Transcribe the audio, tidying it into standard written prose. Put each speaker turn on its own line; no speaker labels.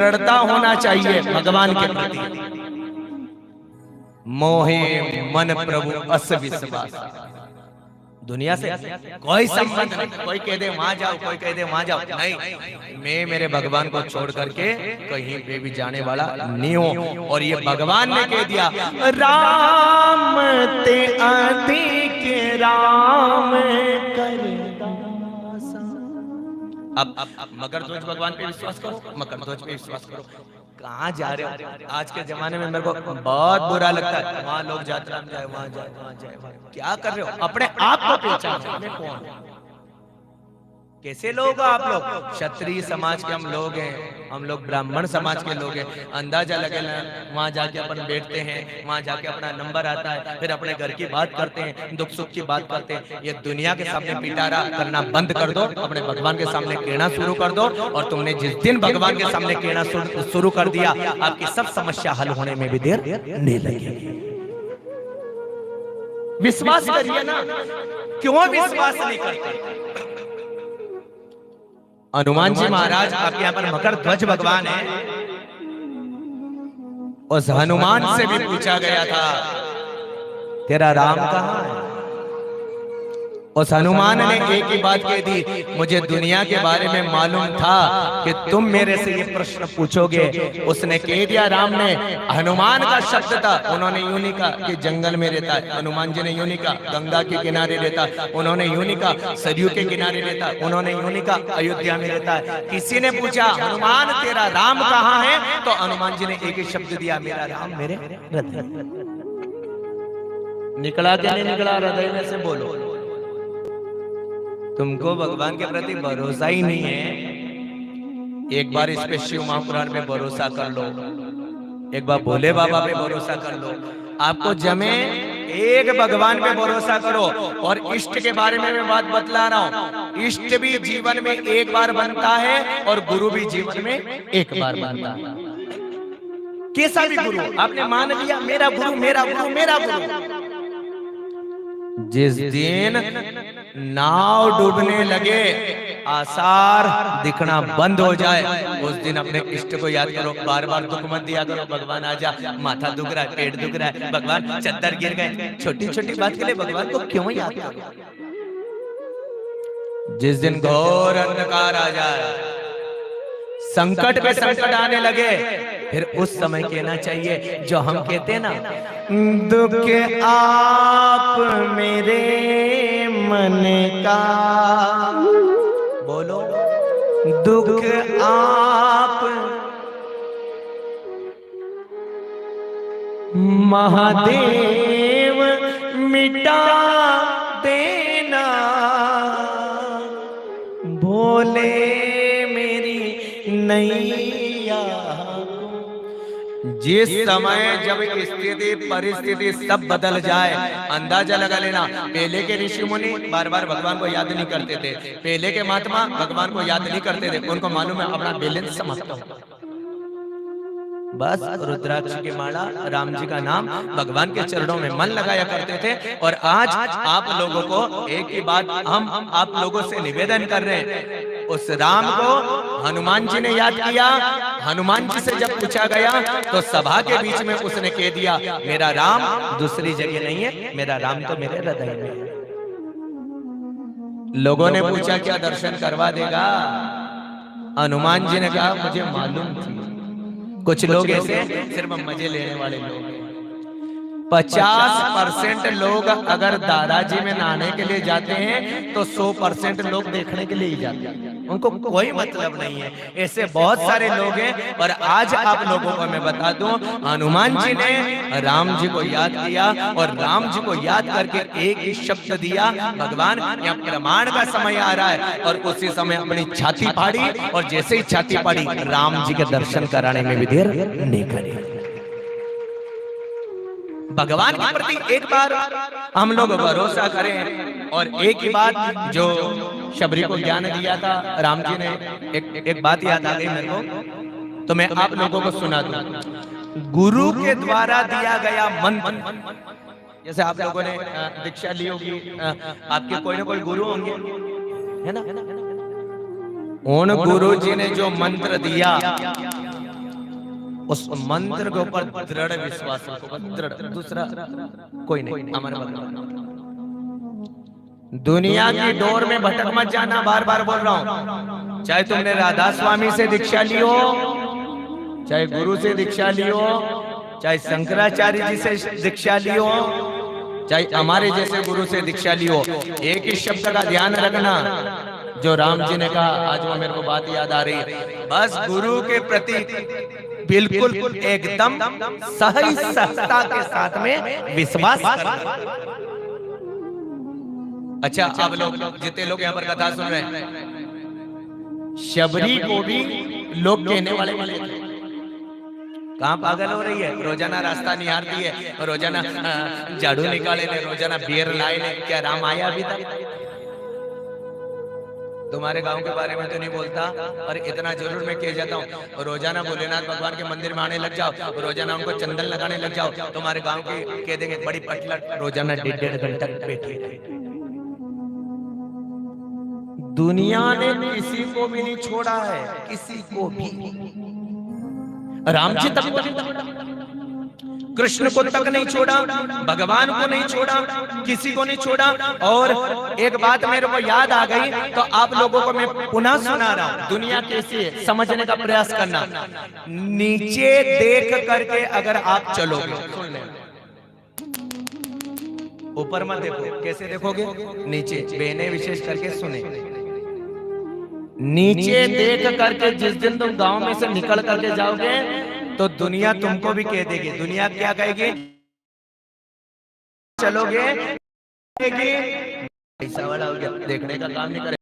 दृढ़ता होना चाहिए भगवान के प्रति। मोहे मन प्रभु अस विश्वास, दुनिया से कोई संबंध नहीं। कोई कह दे वहां जाओ, कोई कह दे वहां जाओ, नहीं, मैं मेरे भगवान को छोड़ करके कहीं पे भी जाने वाला नहीं हूं। और ये भगवान ने कह दिया, राम ते अधिक राम कर। अब मकर ध्वज भगवान पे विश्वास करो, मकर ध्वज पे विश्वास करो। कहाँ जा रहे हो? आज के जमाने में मेरे को बहुत बुरा लगता है, वहां लोग जाते हैं, जाए वहां जाए, वहां जाए। क्या कर रहे हो? अपने आप को पहचानो, मैं कौन हूं? कैसे लोग हो आप लोग? क्षत्रिय समाज के हम लोग हैं, हम लोग ब्राह्मण समाज के लोग हैं। अंदाजा लगे ना, वहां जाके अपन बैठते हैं, वहां जाके अपना नंबर आता है, फिर अपने घर की बात करते हैं, दुख सुख की बात करते हैं। ये दुनिया के सामने पिटारा करना बंद कर दो, अपने भगवान के सामने कहना शुरू कर दो। और तुमने जिस दिन भगवान के सामने कहना शुरू कर दिया, आपकी सब समस्या हल होने में भी देर नहीं लगेगी। विश्वास करिए ना, क्यों विश्वास नहीं करते? हनुमान जी महाराज आपके यहाँ पर मकर ध्वज भगवान है। उस हनुमान से भी पूछा गया था, तेरा राम कहाँ है? उस हनुमान ने एक ही बात कह दी, मुझे दुनिया के बारे में मालूम था कि तुम मेरे से ये प्रश्न पूछोगे। उसने कह दिया, राम ने, हनुमान का शब्द था, उन्होंने यूं नहीं कहा कि जंगल में रहता है, हनुमान जी ने यूं नहीं कहा गंगा के किनारे रहता है, उन्होंने यूं नहीं कहा सरयू के किनारे रहता है, उन्होंने यूं नहीं कहा अयोध्या में रहता है। किसी ने पूछा, हनुमान तेरा राम कहाँ है? तो हनुमान जी ने एक ही शब्द दिया, मेरा राम मेरे हृदय। निकला क्या नहीं निकला? हृदय में से बोलो। तुमको भगवान के प्रति भरोसा ही नहीं है, एक बार इस पे शिव महापुराण पे भरोसा कर लो, एक बार भोले बाबा पे भरोसा कर लो। आपको जमे एक भगवान पे भरोसा करो। और इष्ट के बारे में मैं बात बतला रहा हूं, इष्ट भी जीवन में एक बार बनता है और गुरु भी जीवन में एक बार बनता है। कैसा भी गुरु आपने मान लिया, मेरा गुरु मेरा गुरु मेरा गुरु, जिस दिन नाव डूबने लगे, आसार दिखना बंद हो जाए, उस दिन अपने इष्ट को याद करो। बार बार दुख मत दिया करो, भगवान आजा, माथा दुख रहा है, पेट दुख रहा है, भगवान चद्दर गिर गए, छोटी छोटी बात के लिए भगवान को क्यों याद करो? जिस दिन घोर अंधकार आ जाए, संकट पे संकट आने लगे, फिर उस समय कहना चाहिए जो हम कहते हैं ना, दुख आप मेरे मन का, बोलो, दुख आप महादेव मिटा देना, भोले नैया। जिस समय जब स्थिति परिस्थिति सब बदल जाए, अंदाजा लगा लेना, पहले के ऋषि मुनि बार बार भगवान को याद नहीं करते थे, पहले के महात्मा भगवान को याद नहीं करते थे, उनको मालूम है अपना बैलेंस समाप्त हो, बस रुद्राक्ष की माला, राम जी का नाम, भगवान के चरणों में मन लगाया करते थे। और आज आप लोगों को एक ही बात हम आप लोगों से निवेदन कर रहे हैं, उस राम को हनुमान जी ने याद किया। हनुमान जी से जब पूछा गया तो सभा के बीच में उसने कह दिया, मेरा राम दूसरी जगह नहीं है, मेरा राम तो मेरे हृदय में है। लोगों ने पूछा, क्या दर्शन करवा देगा? हनुमान जी ने कहा, मुझे मालूम थी। कुछ लोग ऐसे सिर्फ मजे लेने वाले लोग हैं। 50% लोग अगर दादाजी में नहाने के लिए जाते हैं तो 100% लोग देखने के लिए ही जाते हैं, उनको कोई मतलब नहीं है। ऐसे बहुत सारे लोग हैं। और आज आप लोगों को मैं बता दूं, हनुमान जी ने राम जी को याद किया और राम जी को याद करके एक ही शब्द दिया, भगवान यहाँ प्रमाण का समय आ रहा है। और उसी समय अपनी छाती फाड़ी और जैसे ही छाती फाड़ी, राम जी के दर्शन कराने में भी देर नहीं करी। भगवान के प्रति एक बार हम लोग भरोसा करें। और एक ही बात जो शबरी को ज्ञान दिया था राम जी ने, एक बात याद आ गई मेरे को, तो मैं आप लोगों को सुना दूं। गुरु के द्वारा दिया गया मंत्र, जैसे आप लोगों ने दीक्षा ली होगी, आपके कोई ना कोई गुरु होंगे, है ना? उन गुरु जी ने जो मंत्र दिया, उस मंत्र के ऊपर दृढ़ विश्वास रखो, बस दृढ़, दूसरा कोई नहीं। हमारे मतलब दुनिया की डोर में भटक मत जाना, बार बार बोल रहा हूं। चाहे तुमने राधा स्वामी से दीक्षा ली हो, चाहे गुरु से दीक्षा ली हो, चाहे शंकराचार्य जी से दीक्षा ली हो, चाहे हमारे जैसे गुरु से दीक्षा ली हो, एक ही शब्द का ध्यान रखना जो राम जी ने कहा। आज वो मेरे को बात याद आ रही है, बस गुरु के प्रति बिल्कुल एकदम सही सहजता के साथ में विश्वास करना। अच्छा, अब लोग जितने लोग यहाँ पर कथा सुन रहे हैं, शबरी को भी लोग कहने वाले थे कहाँ पागल हो रही है, रोजाना रास्ता निहारती है, रोजाना झाड़ू निकाले ले, रोजाना बियर लाए ले, क्या राम आया अभी तक? तुम्हारे गांव के बारे में तो नहीं बोलता, पर इतना जरूर मैं कह जाता हूँ, रोजाना भोलेनाथ भगवान के मंदिर में आने लग जाओ, रोजाना उनको चंदन लगाने लग जाओ, तुम्हारे गांव के कह देंगे बड़ी पटलट रोजाना 1.5 घंटा बैठी है। दुनिया ने किसी को भी नहीं छोड़ा है, किसी को भी। राम जी तक, कृष्ण को तक नहीं छोड़ा, भगवान को नहीं छोड़ा, किसी को नहीं छोड़ा। और एक बात मेरे को याद आ गई, तो आप लोगों को मैं पुनः सुना रहा हूं। दुनिया कैसी है समझने का प्रयास करना। नीचे देख करके अगर आप चलोगे, सुन ले, ऊपर मत देखो। कैसे देखोगे? नीचे। बहने विशेष करके सुने, नीचे देख करके जिस दिन तुम गांव में से निकल करके जाओगे तो दुनिया तुमको भी कह देगी। दुनिया क्या कहेगी? चलोगे, पैसा वाला हो गया, देखने का काम नहीं करे।